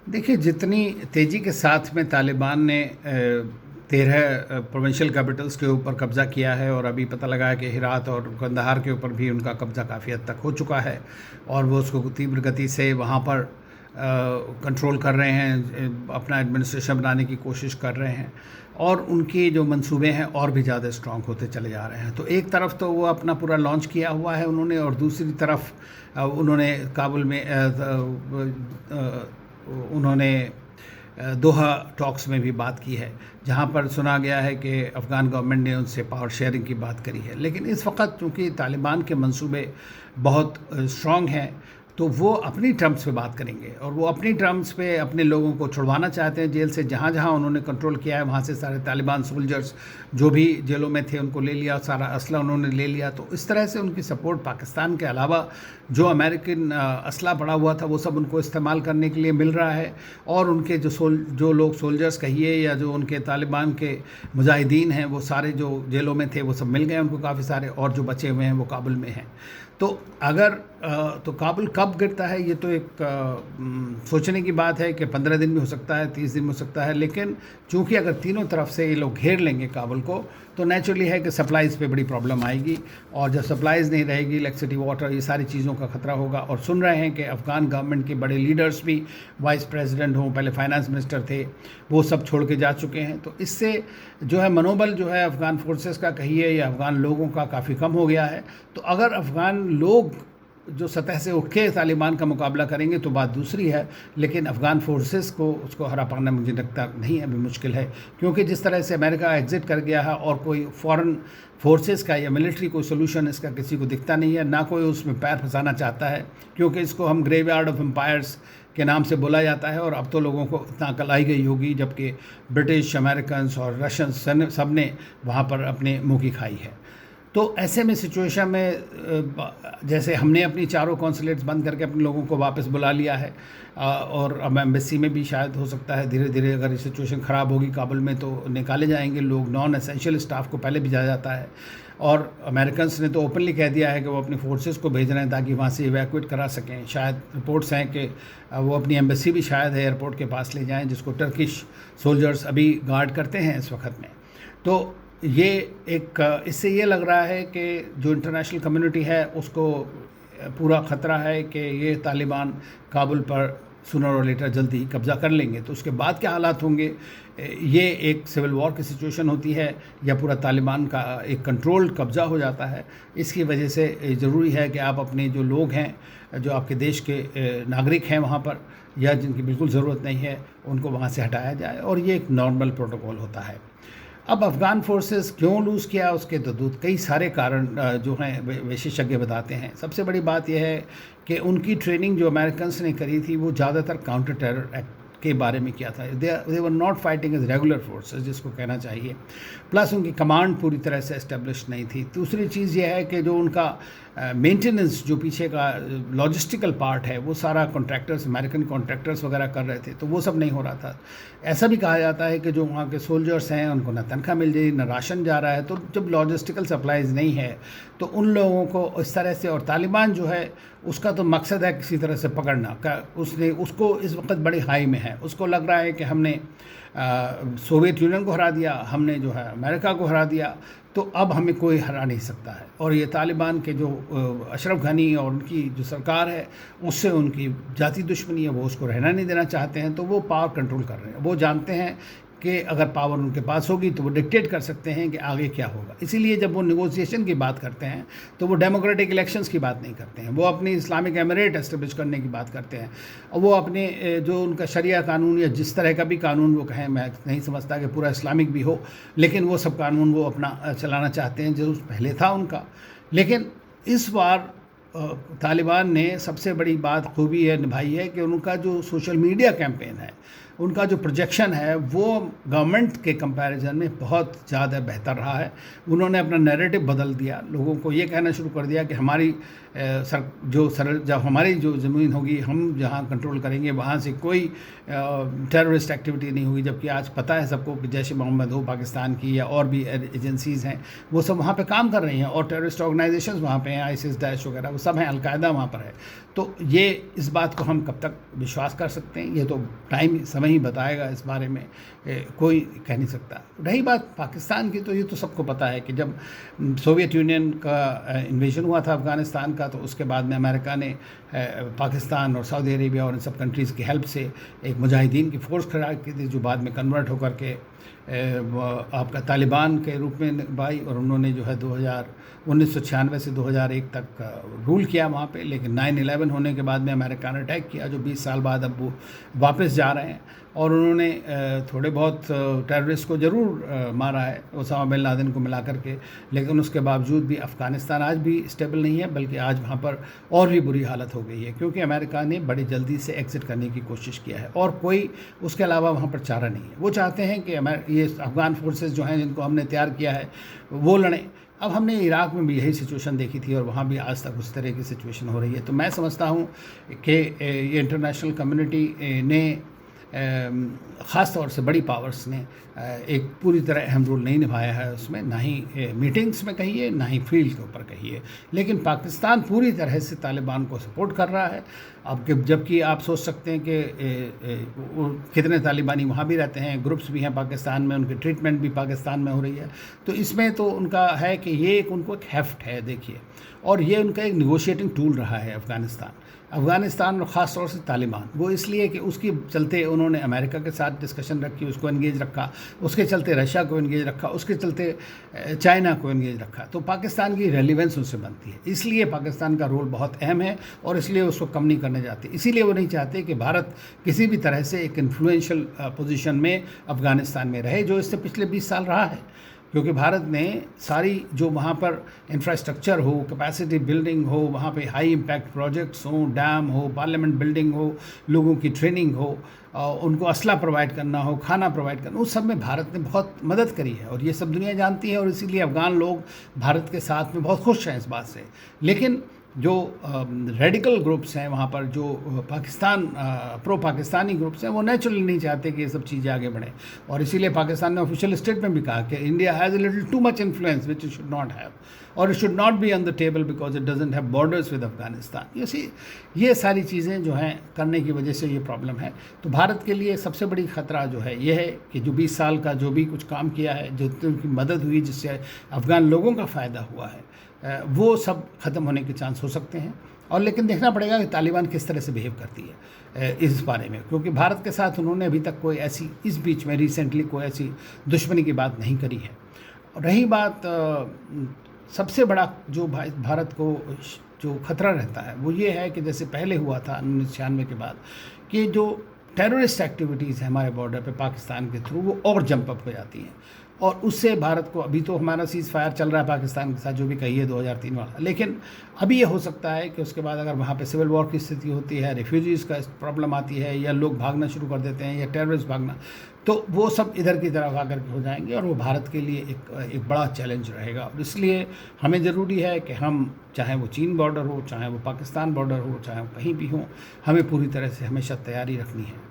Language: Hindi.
देखिए, जितनी तेज़ी के साथ में तालिबान ने 13 प्रोविंशियल कैपिटल्स के ऊपर कब्ज़ा किया है, और अभी पता लगा है कि हेरात और कंदहार के ऊपर भी उनका कब्ज़ा काफ़ी हद तक हो चुका है, और वो उसको तीव्र गति से वहाँ पर कंट्रोल कर रहे हैं, अपना एडमिनिस्ट्रेशन बनाने की कोशिश कर रहे हैं, और उनकी जो मंसूबे हैं और भी ज़्यादा स्ट्रॉन्ग होते चले जा रहे हैं। तो एक तरफ तो वो अपना पूरा लॉन्च किया हुआ है उन्होंने, और दूसरी तरफ उन्होंने काबुल में उन्होंने दोहा टॉक्स में भी बात की है, जहां पर सुना गया है कि अफ़गान गवर्नमेंट ने उनसे पावर शेयरिंग की बात करी है। लेकिन इस वक्त चूँकि तालिबान के मंसूबे बहुत स्ट्रॉन्ग हैं, तो वो अपनी टर्म्स पे बात करेंगे, और वो अपनी टर्म्स पे अपने लोगों को छुड़वाना चाहते हैं जेल से। जहाँ जहाँ उन्होंने कंट्रोल किया है वहाँ से सारे तालिबान सोल्जर्स जो भी जेलों में थे उनको ले लिया, सारा असला उन्होंने ले लिया। तो इस तरह से उनकी सपोर्ट पाकिस्तान के अलावा जो अमेरिकन असला पड़ा हुआ था वो सब उनको इस्तेमाल करने के लिए मिल रहा है, और उनके जो लोग सोल्जर्स कहिए या जो उनके तालिबान के मुजाहिदीन हैं, वो सारे जो जेलों में थे वो सब मिल गए उनको काफ़ी सारे, और जो बचे हुए हैं वो काबुल में हैं। तो अगर तो काबुल कब गिरता है ये तो एक सोचने की बात है कि 15 दिन भी हो सकता है, 30 दिन भी हो सकता है। लेकिन चूंकि अगर तीनों तरफ से ये लोग घेर लेंगे काबुल को, तो नेचुरली है कि सप्लाईज़ पे बड़ी प्रॉब्लम आएगी, और जब सप्लाईज़ नहीं रहेगी, इलेक्ट्रिसिटी, वाटर, ये सारी चीज़ों का खतरा होगा। और सुन रहे हैं कि अफ़गान गवर्नमेंट के बड़े लीडर्स भी, वाइस प्रेसिडेंट हों, पहले फाइनेंस मिनिस्टर थे, वो सब छोड़ के जा चुके हैं। तो इससे जो है मनोबल जो है अफ़गान फोर्सेस का कहिए या अफ़गान लोगों का काफ़ी कम हो गया है। तो अगर अफ़गान लोग जो सतह से उठ के तालिबान का मुकाबला करेंगे तो बात दूसरी है, लेकिन अफ़गान फोर्सेस को उसको हरा पाना मुझे लगता नहीं, अभी मुश्किल है। क्योंकि जिस तरह से अमेरिका एग्ज़िट कर गया है, और कोई फॉरेन फोर्सेस का या मिलिट्री कोई सोल्यूशन इसका किसी को दिखता नहीं है, ना कोई उसमें पैर फंसाना चाहता है, क्योंकि इसको हम ग्रेवयार्ड ऑफ एम्पायर्स के नाम से बोला जाता है। और अब तो लोगों को इतना अकल आई गई होगी, जबकि ब्रिटिश, अमेरिकन्स और रशियंस सब ने वहाँ पर अपने मुँह की खाई है। तो ऐसे में सिचुएशन में जैसे हमने अपनी चारों कॉन्सुलेट्स बंद करके अपने लोगों को वापस बुला लिया है, और अब एम्बेसी में भी शायद हो सकता है धीरे धीरे, अगर सिचुएशन ख़राब होगी काबुल में, तो निकाले जाएंगे लोग। नॉन एसेंशियल स्टाफ को पहले भेजा जाता है, और अमेरिकन्स ने तो ओपनली कह दिया है कि वो अपनी फोर्सेस को भेज रहे हैं ताकि वहाँ से इवैक्यूएट करा सकें। शायद रिपोर्ट्स हैं कि वो अपनी एम्बेसी भी शायद एयरपोर्ट के पास ले जाएँ, जिसको टर्किश सोल्जर्स अभी गार्ड करते हैं इस वक्त में। तो ये एक इससे ये लग रहा है कि जो इंटरनेशनल कम्युनिटी है उसको पूरा ख़तरा है कि ये तालिबान काबुल पर सूनर और लेटर जल्दी ही कब्ज़ा कर लेंगे। तो उसके बाद क्या हालात होंगे, ये एक सिविल वॉर की सिचुएशन होती है, या पूरा तालिबान का एक कंट्रोल्ड कब्ज़ा हो जाता है। इसकी वजह से ज़रूरी है कि आप अपने जो लोग हैं, जो आपके देश के नागरिक हैं वहाँ पर, या जिनकी बिल्कुल ज़रूरत नहीं है, उनको वहाँ से हटाया जाए, और ये एक नॉर्मल प्रोटोकॉल होता है। अब अफ़गान फोर्सेस क्यों लूज़ किया, उसके तो कई सारे कारण जो हैं विशेषज्ञ बताते हैं। सबसे बड़ी बात यह है कि उनकी ट्रेनिंग जो अमेरिकन्स ने करी थी वो ज़्यादातर काउंटर टेरर एक्ट के बारे में किया था। They were not fighting as regular forces, जिसको कहना चाहिए। प्लस उनकी कमांड पूरी तरह से एस्टेब्लिश नहीं थी। दूसरी चीज़ यह है कि जो उनका मेंटेनेंस, जो पीछे का लॉजिस्टिकल पार्ट है, वो सारा कॉन्ट्रैक्टर्स, अमेरिकन कॉन्ट्रैक्टर्स वगैरह कर रहे थे, तो वो सब नहीं हो रहा था। ऐसा भी कहा जाता है कि जो वहाँ के सोल्जर्स हैं उनको ना तनख्वाह मिल रही, ना राशन जा रहा है। तो जब लॉजिस्टिकल सप्लाईज नहीं है तो उन लोगों को इस तरह से, और तालिबान जो है उसका तो मकसद है किसी तरह से पकड़ना का। उसको इस वक्त बड़ी हाई में है, उसको लग रहा है कि हमने सोवियत यूनियन को हरा दिया, हमने जो है अमेरिका को हरा दिया, तो अब हमें कोई हरा नहीं सकता है। और ये तालिबान के जो अशरफ घनी और उनकी जो सरकार है, उससे उनकी जाती दुश्मनी है, वो उसको रहना नहीं देना चाहते हैं। तो वो पावर कंट्रोल कर रहे हैं। वो जानते हैं कि अगर पावर उनके पास होगी तो वो डिक्टेट कर सकते हैं कि आगे क्या होगा। इसीलिए जब वो नेगोशिएशन की बात करते हैं तो वो डेमोक्रेटिक इलेक्शंस की बात नहीं करते हैं, वो अपनी इस्लामिक एमिरेट एस्टेब्लिश करने की बात करते हैं। और वो अपने जो उनका शरिया कानून या जिस तरह का भी कानून वो कहें, मैं नहीं समझता कि पूरा इस्लामिक भी हो, लेकिन वो सब कानून वो अपना चलाना चाहते हैं जो पहले था उनका। लेकिन इस बार तालिबान ने सबसे बड़ी बात खूबी है निभाई है कि उनका जो सोशल मीडिया कैंपेन है, उनका जो प्रोजेक्शन है, वो गवर्नमेंट के कंपैरिजन में बहुत ज़्यादा बेहतर रहा है। उन्होंने अपना नैरेटिव बदल दिया, लोगों को ये कहना शुरू कर दिया कि हमारी जब हमारी जो ज़मीन होगी, हम जहाँ कंट्रोल करेंगे, वहाँ से कोई टेररिस्ट एक्टिविटी नहीं होगी। जबकि आज पता है सबको कि जैश ए मोहम्मद हो पाकिस्तान की, या और भी एजेंसीज़ हैं, वो सब वहाँ पे काम कर रही हैं, और टेररिस्ट ऑर्गेनाइजेशंस वहाँ पे हैं, आईसिस, दाइश वगैरह वो सब हैं, अलकायदा वहाँ पर है। तो ये इस बात को हम कब तक विश्वास कर सकते हैं, ये तो समय ही बताएगा। इस बारे में कोई कह नहीं सकता। रही बात पाकिस्तान की, तो ये तो सबको पता है कि जब सोवियत यूनियन का इन्वेजन हुआ था अफ़गानिस्तान का, तो उसके बाद में अमेरिका ने पाकिस्तान और सऊदी अरेबिया और इन सब कंट्रीज़ की हेल्प से एक मुजाहिदीन की फ़ोर्स खड़ा की थी, जो बाद में कन्वर्ट होकर के आपका तालिबान के रूप में निभाई, और उन्होंने जो है 1996 से 2001 तक रूल किया वहाँ पे। लेकिन 9/11 होने के बाद में अमेरिका ने अटैक किया, जो 20 साल बाद अब वो वापस जा रहे हैं, और उन्होंने थोड़े बहुत टेररिस्ट को ज़रूर मारा है, ओसामा बिन लादेन को मिला करके। लेकिन उसके बावजूद भी अफ़गानिस्तान आज भी स्टेबल नहीं है, बल्कि आज वहाँ पर और भी बुरी हालत हो गई है, क्योंकि अमेरिका ने बड़ी जल्दी से एग्ज़िट करने की कोशिश किया है, और कोई उसके अलावा वहाँ पर चारा नहीं है। वो चाहते हैं कि ये अफ़गान फोर्सेस जो हैं, जिनको हमने तैयार किया है, वो लड़ें। अब हमने इराक़ में भी यही सिचुएशन देखी थी, और वहाँ भी आज तक उस तरह की सिचुएशन हो रही है। तो मैं समझता हूँ कि ये इंटरनेशनल कम्युनिटी ने ख़ास तौर से बड़ी पावर्स ने एक पूरी तरह अहम रोल नहीं निभाया है उसमें, ना ही मीटिंग्स में कहिए, ना ही फील्ड के ऊपर कहिए। लेकिन पाकिस्तान पूरी तरह से तालिबान को सपोर्ट कर रहा है। अब जबकि आप सोच सकते हैं कि कितने तालिबानी वहाँ भी रहते हैं, ग्रुप्स भी हैं पाकिस्तान में, उनकी ट्रीटमेंट भी पाकिस्तान में हो रही है। तो इसमें तो उनका है कि ये एक उनको एक हेफ्ट है, देखिए, और ये उनका एक निगोशिएटिंग टूल रहा है अफ़गानिस्तान और ख़ास तौर से तालिबान। वो इसलिए कि उसके चलते उन्होंने अमेरिका के साथ डिस्कशन रखी, उसको एंगेज रखा, उसके चलते रशिया को एंगेज रखा, उसके चलते चाइना को एंगेज रखा। तो पाकिस्तान की रेलिवेंस उनसे बनती है, इसलिए पाकिस्तान का रोल बहुत अहम है, और इसलिए उसको कम नहीं करने जाते। इसीलिए वो नहीं चाहते कि भारत किसी भी तरह से एक इन्फ्लुएंशियल पोजीशन में अफ़गानिस्तान में रहे, जो इससे पिछले 20 साल रहा है। क्योंकि भारत ने सारी जो वहाँ पर इंफ्रास्ट्रक्चर हो, कैपेसिटी बिल्डिंग हो, वहाँ पे हाई इम्पैक्ट प्रोजेक्ट्स हो, डैम हो, पार्लियामेंट बिल्डिंग हो, लोगों की ट्रेनिंग हो, उनको असला प्रोवाइड करना हो, खाना प्रोवाइड करना, उस सब में भारत ने बहुत मदद करी है, और ये सब दुनिया जानती है। और इसीलिए अफ़गान लोग भारत के साथ में बहुत खुश हैं इस बात से। लेकिन जो रेडिकल ग्रुप्स हैं वहाँ पर, जो प्रो पाकिस्तानी ग्रुप्स हैं, वो नेचुरली नहीं चाहते कि ये सब चीज़ें आगे बढ़ें। और इसीलिए पाकिस्तान ने ऑफिशियल स्टेटमेंट भी कहा कि India has a little too much influence which it should not have, और it should not be on the table because it doesn't have borders with Afghanistan. ये सारी चीज़ें जो हैं करने की वजह से ये प्रॉब्लम है। तो भारत के लिए सबसे बड़ी ख़तरा जो है ये है कि जो 20 साल का जो भी कुछ काम किया है, जो उनकी मदद हुई, जिससे अफ़गान लोगों का फ़ायदा हुआ है, वो सब ख़त्म होने के चांस हो सकते हैं। और लेकिन देखना पड़ेगा कि तालिबान किस तरह से बिहेव करती है इस बारे में, क्योंकि भारत के साथ उन्होंने अभी तक कोई ऐसी, इस बीच में रिसेंटली कोई ऐसी दुश्मनी की बात नहीं करी है। और रही बात सबसे बड़ा जो भारत को जो खतरा रहता है, वो ये है कि जैसे पहले हुआ था 1996 के बाद, कि जो टेररिस्ट एक्टिविटीज़ हैं हमारे बॉर्डर पे पाकिस्तान के थ्रू, वो और जंप अप हो जाती हैं, और उससे भारत को, अभी तो हमारा सीज़ फायर चल रहा है पाकिस्तान के साथ, जो भी कहिए 2003 वाला, लेकिन अभी ये हो सकता है कि उसके बाद अगर वहाँ पे सिविल वॉर की स्थिति होती है, रेफ्यूजीज़ का प्रॉब्लम आती है, या लोग भागना शुरू कर देते हैं, या टेररिस्ट भागना, तो वो सब इधर की तरफ आकर के हो जाएंगे, और वो भारत के लिए एक बड़ा चैलेंज रहेगा। और इसलिए हमें ज़रूरी है कि हम, चाहे वो चीन बॉर्डर हो, चाहे वो पाकिस्तान बॉर्डर हो, चाहे वो कहीं भी हो, हमें पूरी तरह से हमेशा तैयारी रखनी है।